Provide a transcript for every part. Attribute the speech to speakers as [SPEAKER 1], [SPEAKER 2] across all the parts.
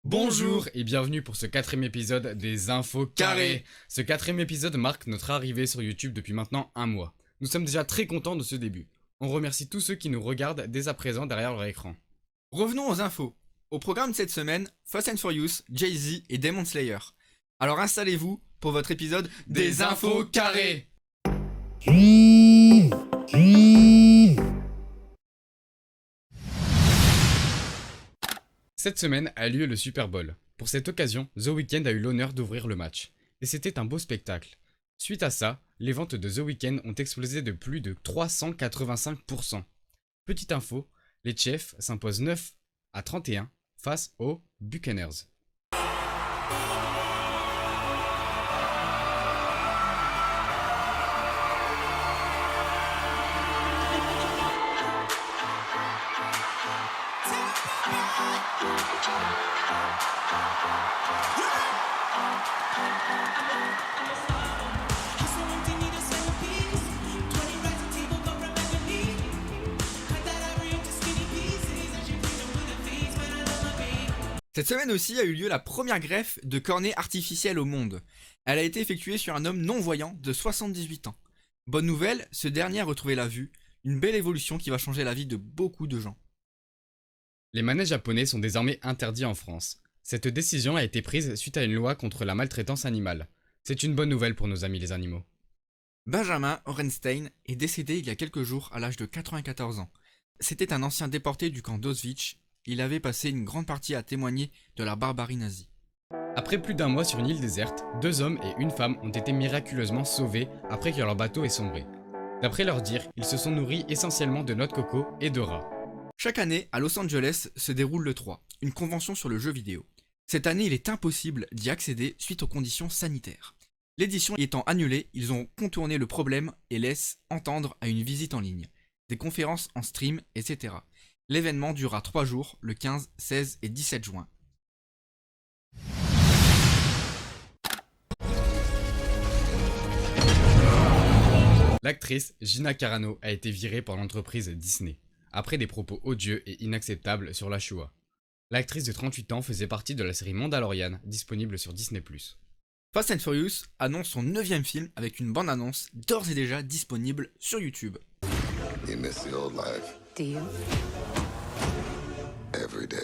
[SPEAKER 1] Bonjour et bienvenue pour ce quatrième épisode des Infos Carrées. Ce quatrième épisode marque notre arrivée sur YouTube depuis maintenant un mois. Nous sommes déjà très contents de ce début. On remercie tous ceux qui nous regardent dès à présent derrière leur écran.
[SPEAKER 2] Revenons aux infos. Au programme cette semaine, Fast and Furious, Jay-Z et Demon Slayer. Alors installez-vous pour votre épisode
[SPEAKER 1] Des Infos Carrées. Cette semaine a lieu le Super Bowl. Pour cette occasion, The Weeknd a eu l'honneur d'ouvrir le match. Et c'était un beau spectacle. Suite à ça, les ventes de The Weeknd ont explosé de plus de 385%. Petite info, les Chiefs s'imposent 9-31 face aux Buccaneers.
[SPEAKER 2] Cette semaine aussi a eu lieu la première greffe de cornée artificielle au monde. Elle a été effectuée sur un homme non-voyant de 78 ans. Bonne nouvelle, ce dernier a retrouvé la vue, une belle évolution qui va changer la vie de beaucoup de gens.
[SPEAKER 1] Les manèges japonais sont désormais interdits en France. Cette décision a été prise suite à une loi contre la maltraitance animale. C'est une bonne nouvelle pour nos amis les animaux.
[SPEAKER 2] Benjamin Orenstein est décédé il y a quelques jours à l'âge de 94 ans. C'était un ancien déporté du camp d'Auschwitz. Il avait passé une grande partie à témoigner de la barbarie nazie.
[SPEAKER 1] Après plus d'un mois sur une île déserte, 2 hommes et une femme ont été miraculeusement sauvés après que leur bateau ait sombré. D'après leur dire, ils se sont nourris essentiellement de noix de coco et de rats.
[SPEAKER 2] Chaque année, à Los Angeles, se déroule le 3, une convention sur le jeu vidéo. Cette année, il est impossible d'y accéder suite aux conditions sanitaires. L'édition étant annulée, ils ont contourné le problème et laissent entendre à une visite en ligne, des conférences en stream, etc. L'événement durera 3 jours, le 15, 16 et 17 juin.
[SPEAKER 1] L'actrice Gina Carano a été virée par l'entreprise Disney, après des propos odieux et inacceptables sur la Shoah. L'actrice de 38 ans faisait partie de la série Mandalorian, disponible sur Disney+.
[SPEAKER 2] Fast and Furious annonce son 9e film avec une bande-annonce d'ores et déjà disponible sur YouTube.
[SPEAKER 3] You miss the old life
[SPEAKER 4] Do you?
[SPEAKER 3] every day.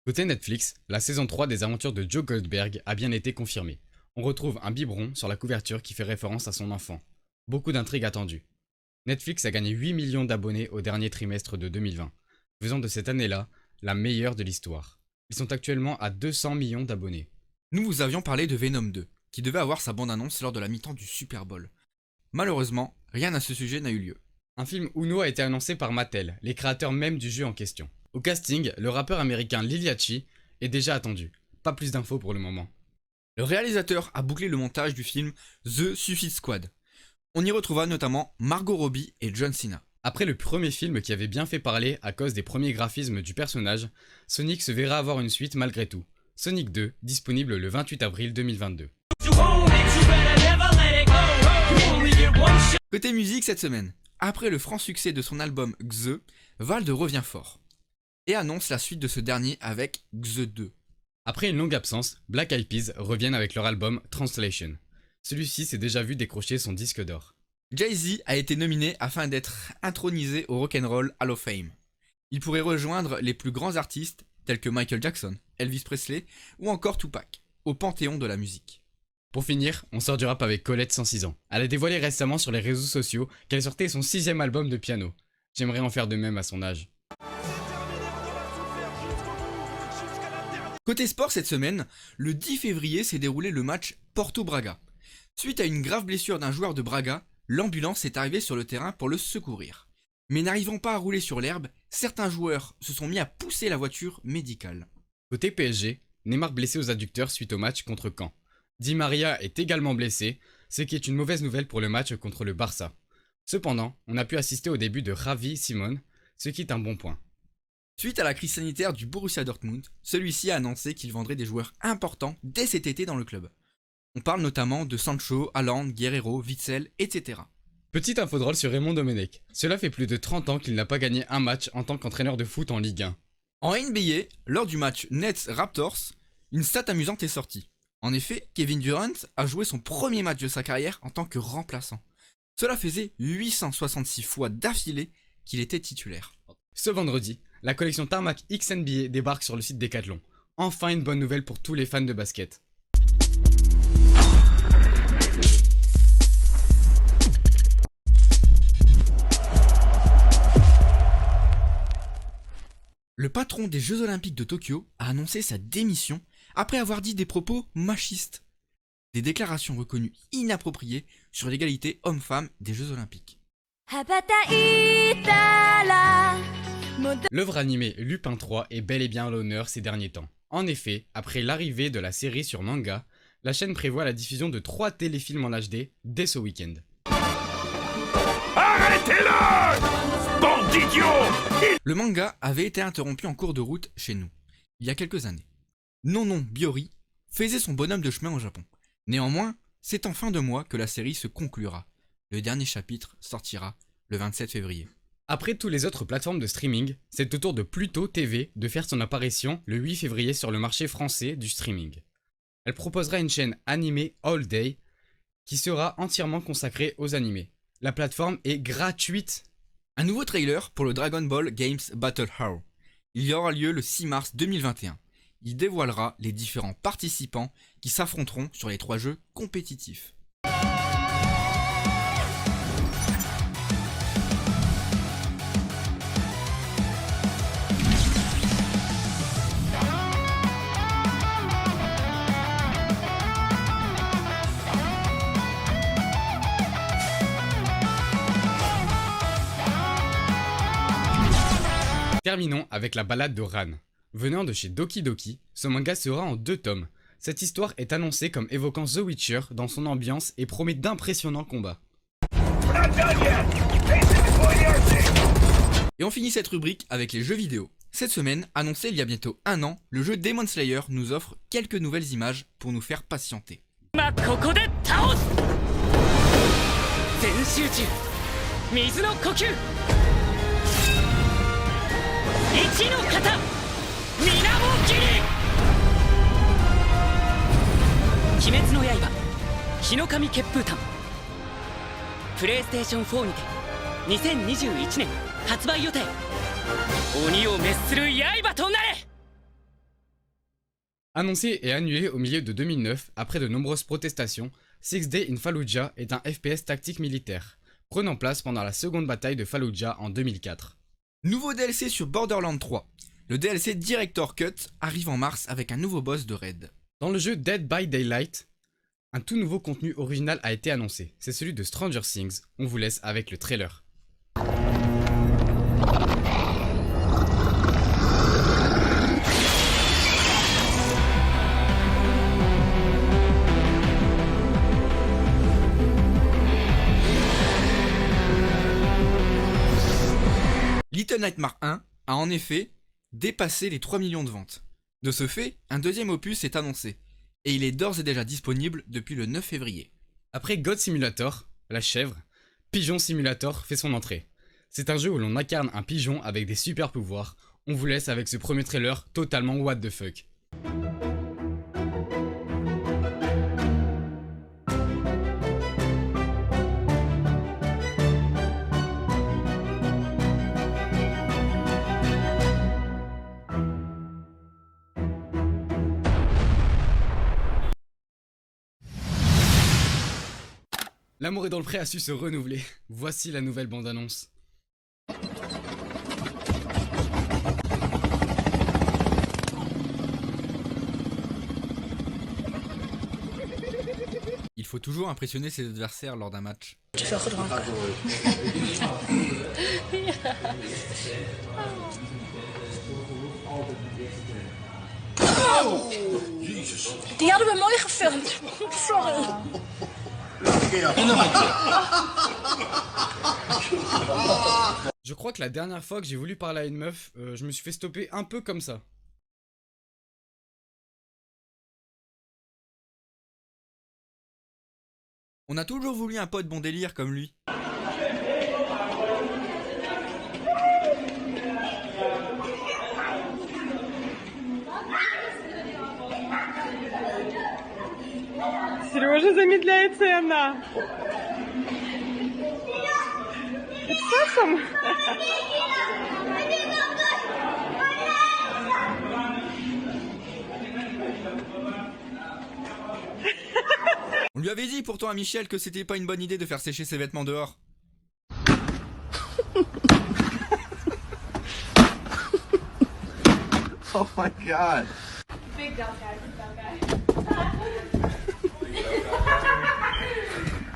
[SPEAKER 1] Côté Netflix, la saison 3 des aventures de Joe Goldberg a bien été confirmée. On retrouve un biberon sur la couverture qui fait référence à son enfant. Beaucoup d'intrigues attendues. Netflix a gagné 8 millions d'abonnés au dernier trimestre de 2020, faisant de cette année-là la meilleure de l'histoire. Ils sont actuellement à 200 millions d'abonnés.
[SPEAKER 2] Nous vous avions parlé de Venom 2, qui devait avoir sa bande-annonce lors de la mi-temps du Super Bowl. Malheureusement, rien à ce sujet n'a eu lieu.
[SPEAKER 1] Un film Uno a été annoncé par Mattel, les créateurs même du jeu en question. Au casting, le rappeur américain Lil Yachty est déjà attendu. Pas plus d'infos pour le moment.
[SPEAKER 2] Le réalisateur a bouclé le montage du film The Suicide Squad. On y retrouvera notamment Margot Robbie et John Cena.
[SPEAKER 1] Après le premier film qui avait bien fait parler à cause des premiers graphismes du personnage, Sonic se verra avoir une suite malgré tout. Sonic 2, disponible le 28 avril 2022.
[SPEAKER 2] Côté musique cette semaine, après le franc succès de son album Xe, Vald revient fort et annonce la suite de ce dernier avec Xe 2.
[SPEAKER 1] Après une longue absence, Black Eyed Peas reviennent avec leur album Translation. Celui-ci s'est déjà vu décrocher son disque d'or.
[SPEAKER 2] Jay-Z a été nominé afin d'être intronisé au Rock'n'Roll Hall of Fame. Il pourrait rejoindre les plus grands artistes tels que Michael Jackson, Elvis Presley ou encore Tupac, au panthéon de la musique.
[SPEAKER 1] Pour finir, on sort du rap avec Colette 106 ans. Elle a dévoilé récemment sur les réseaux sociaux qu'elle sortait son 6e album de piano. J'aimerais en faire de même à son âge.
[SPEAKER 2] Côté sport cette semaine, le 10 février s'est déroulé le match Porto-Braga. Suite à une grave blessure d'un joueur de Braga, l'ambulance est arrivée sur le terrain pour le secourir. Mais n'arrivant pas à rouler sur l'herbe, certains joueurs se sont mis à pousser la voiture médicale.
[SPEAKER 1] Côté PSG, Neymar blessé aux adducteurs suite au match contre Caen. Di Maria est également blessé, ce qui est une mauvaise nouvelle pour le match contre le Barça. Cependant, on a pu assister au début de Xavi Simons, ce qui est un bon point.
[SPEAKER 2] Suite à la crise sanitaire du Borussia Dortmund, celui-ci a annoncé qu'il vendrait des joueurs importants dès cet été dans le club. On parle notamment de Sancho, Haaland, Guerreiro, Witsel, etc.
[SPEAKER 1] Petite info drôle sur Raymond Domenech. Cela fait plus de 30 ans qu'il n'a pas gagné un match en tant qu'entraîneur de foot en Ligue 1.
[SPEAKER 2] En NBA, lors du match Nets-Raptors, une stat amusante est sortie. En effet, Kevin Durant a joué son premier match de sa carrière en tant que remplaçant. Cela faisait 866 fois d'affilée qu'il était titulaire.
[SPEAKER 1] Ce vendredi, la collection Tarmac X NBA débarque sur le site Decathlon. Enfin une bonne nouvelle pour tous les fans de basket.
[SPEAKER 2] Le patron des Jeux Olympiques de Tokyo a annoncé sa démission après avoir dit des propos machistes. Des déclarations reconnues inappropriées sur l'égalité homme-femme des Jeux Olympiques.
[SPEAKER 1] L'œuvre animée Lupin 3 est bel et bien à l'honneur ces derniers temps. En effet, après l'arrivée de la série sur manga, la chaîne prévoit la diffusion de 3 téléfilms en HD dès ce week-end.
[SPEAKER 4] Arrêtez-le! Bande d'idiots!
[SPEAKER 2] Le manga avait été interrompu en cours de route chez nous, il y a quelques années. Nonon Biori faisait son bonhomme de chemin au Japon. Néanmoins, c'est en fin de mois que la série se conclura. Le dernier chapitre sortira le 27 février.
[SPEAKER 1] Après tous les autres plateformes de streaming, c'est au tour de Pluto TV de faire son apparition le 8 février sur le marché français du streaming. Elle proposera une chaîne animée all day qui sera entièrement consacrée aux animés. La plateforme est gratuite.
[SPEAKER 2] Un nouveau trailer pour le Dragon Ball Games Battle Hero. Il y aura lieu le 6 mars 2021. Il dévoilera les différents participants qui s'affronteront sur les 3 jeux compétitifs.
[SPEAKER 1] Terminons avec la balade de Ran. Venant de chez Doki Doki, ce manga sera en 2 tomes. Cette histoire est annoncée comme évoquant The Witcher dans son ambiance et promet d'impressionnants combats.
[SPEAKER 2] Et on finit cette rubrique avec les jeux vidéo. Cette semaine, annoncé il y a bientôt 1 an, le jeu Demon Slayer nous offre quelques nouvelles images pour nous faire patienter.
[SPEAKER 5] PlayStation 4にて2021年発売予定。鬼を滅する刃となれ。
[SPEAKER 1] Annoncé et annulé au milieu de 2009, après de nombreuses protestations, Six Days in Fallujah est un FPS tactique militaire, prenant place pendant la seconde bataille de Fallujah en 2004.
[SPEAKER 2] Nouveau DLC sur Borderlands 3. Le DLC Director Cut arrive en mars avec un nouveau boss de raid.
[SPEAKER 1] Dans le jeu Dead by Daylight, un tout nouveau contenu original a été annoncé, c'est celui de Stranger Things. On vous laisse avec le trailer.
[SPEAKER 2] Little Nightmares 1 a en effet dépassé les 3 millions de ventes. De ce fait, un deuxième opus est annoncé, et il est d'ores et déjà disponible depuis le 9 février.
[SPEAKER 1] Après God Simulator, la chèvre, Pigeon Simulator fait son entrée. C'est un jeu où l'on incarne un pigeon avec des super pouvoirs. On vous laisse avec ce premier trailer totalement what the fuck. L'amour est dans le pré a su se renouveler. Voici la nouvelle bande-annonce.
[SPEAKER 2] Il faut toujours impressionner ses adversaires lors d'un match.
[SPEAKER 6] Die hadden we mooi gefilmd. Sorry.
[SPEAKER 1] Je crois que la dernière fois que j'ai voulu parler à une meuf, je me suis fait stopper un peu comme ça.
[SPEAKER 2] On a toujours voulu un pote bon délire comme lui.
[SPEAKER 7] замедляется она. Что там?
[SPEAKER 2] On lui avait dit pourtant à Michel que c'était pas une bonne idée de faire sécher ses vêtements dehors.
[SPEAKER 3] Oh my god.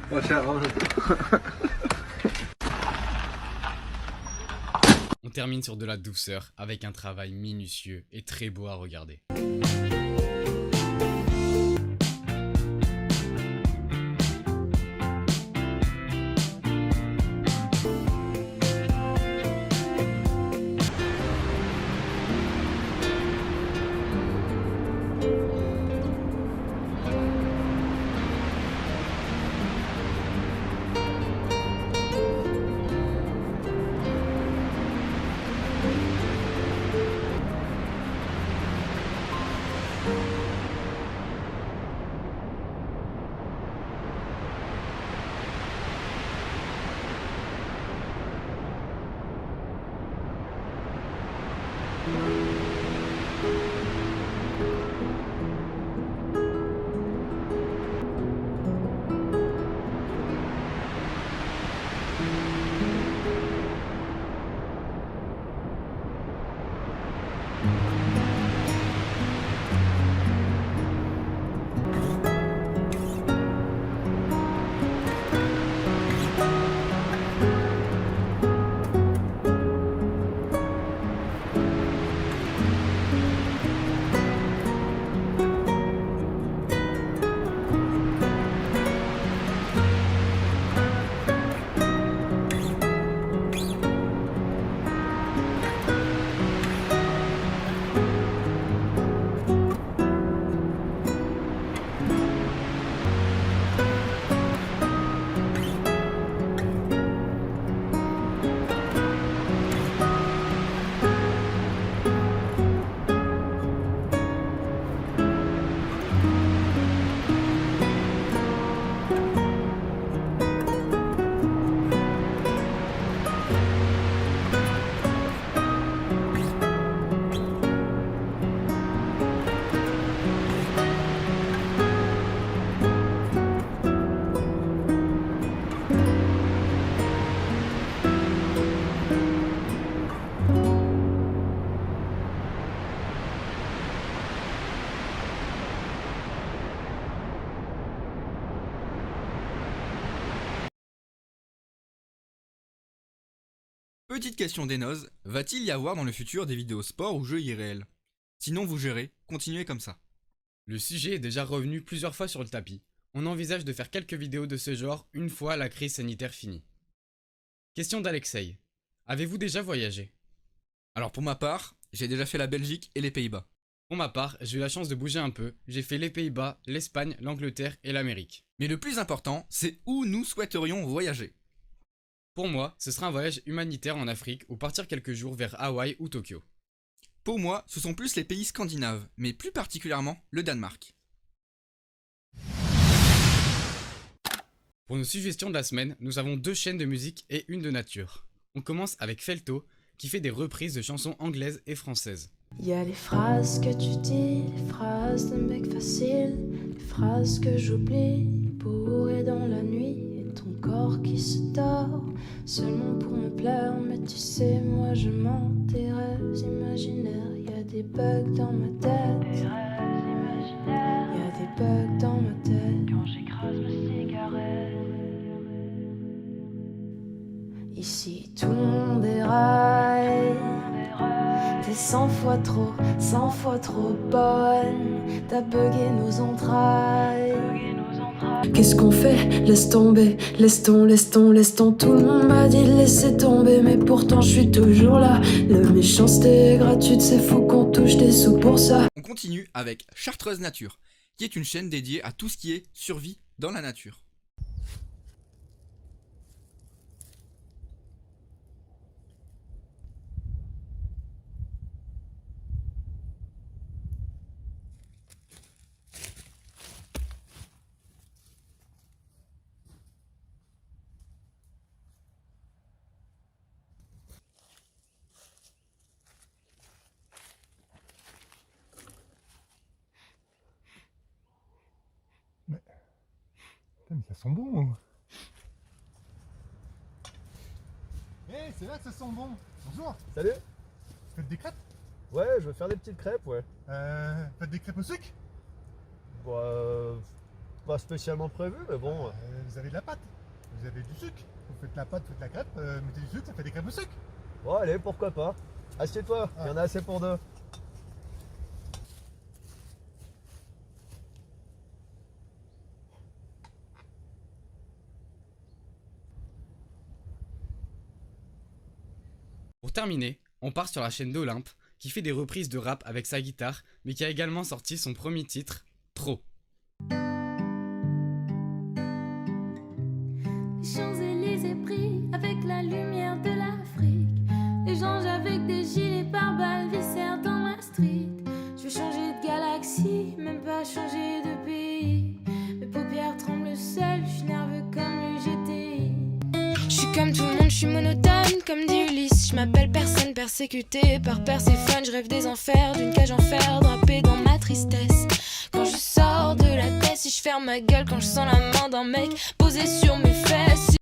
[SPEAKER 3] Watch out.
[SPEAKER 1] On termine sur de la douceur avec un travail minutieux et très beau à regarder.
[SPEAKER 2] Petite question d'Enoz, va-t-il y avoir dans le futur des vidéos sport ou jeux irréels? Sinon vous gérez, continuez comme ça.
[SPEAKER 1] Le sujet est déjà revenu plusieurs fois sur le tapis. On envisage de faire quelques vidéos de ce genre une fois la crise sanitaire finie. Question d'Alexei. Avez-vous déjà voyagé?
[SPEAKER 2] Alors pour ma part, j'ai déjà fait la Belgique et les Pays-Bas.
[SPEAKER 1] Pour ma part, j'ai eu la chance de bouger un peu. J'ai fait les Pays-Bas, l'Espagne, l'Angleterre et l'Amérique.
[SPEAKER 2] Mais le plus important, c'est où nous souhaiterions voyager.
[SPEAKER 1] Pour moi, ce sera un voyage humanitaire en Afrique ou partir quelques jours vers Hawaï ou Tokyo.
[SPEAKER 2] Pour moi, ce sont plus les pays scandinaves, mais plus particulièrement le Danemark.
[SPEAKER 1] Pour nos suggestions de la semaine, nous avons 2 chaînes de musique et une de nature. On commence avec Felto, qui fait des reprises de chansons anglaises et françaises.
[SPEAKER 8] Il y a les phrases que tu dis, les phrases de mec facile, les phrases que j'oublie, bourré dans la nuit, et ton corps qui se tord, seulement pour me plaire, mais tu sais, moi je mens, tes rêves imaginaires, il y a des bugs dans ma tête, il y a des bugs dans ma tête, quand j'écrase ma cigarette. Ici tout le monde déraille, t'es 100 fois trop bonne, t'as bugué nos entrailles. Qu'est-ce qu'on fait? Laisse tomber, laisse ton. Tout le monde m'a dit de laisser tomber, mais pourtant je suis toujours là. La méchanceté est gratuite, c'est fou qu'on touche des sous pour ça.
[SPEAKER 2] On continue avec Chartreuse Nature, qui est une chaîne dédiée à tout ce qui est survie dans la nature.
[SPEAKER 9] Ça sent bon. Hé, c'est là que ça sent bon. Bonjour.
[SPEAKER 10] Salut.
[SPEAKER 9] Faites des crêpes?
[SPEAKER 10] Ouais, je veux faire des petites crêpes, ouais.
[SPEAKER 9] Faites des crêpes au sucre?
[SPEAKER 10] Bah, pas spécialement prévu, mais bon.
[SPEAKER 9] Vous avez de la pâte. Vous avez du sucre. Vous faites la pâte, vous faites la crêpe, mettez du sucre, ça fait des crêpes au sucre.
[SPEAKER 10] Bon, allez, pourquoi pas. Assieds-toi, il y en a assez pour deux.
[SPEAKER 1] Pour terminer, on part sur la chaîne d'Olympe, qui fait des reprises de rap avec sa guitare, mais qui a également sorti son premier titre, Trop.
[SPEAKER 8] Les Champs-Élysées brillent avec la lumière de l'Afrique. Échange avec des gilets pare-balles viscères dans ma street. Je veux changer de galaxie, même pas changer de pays. Mes paupières tremblent seules, je suis nerveux comme le GTI. Je suis comme tout le monde, je suis monotone comme dit Ulysse. Je m'appelle personne, persécutée par Perséphone. Je rêve des enfers, d'une cage en fer drapée dans ma tristesse. Quand je sors de la tête, si je ferme ma gueule, quand je sens la main d'un mec posée sur mes fesses.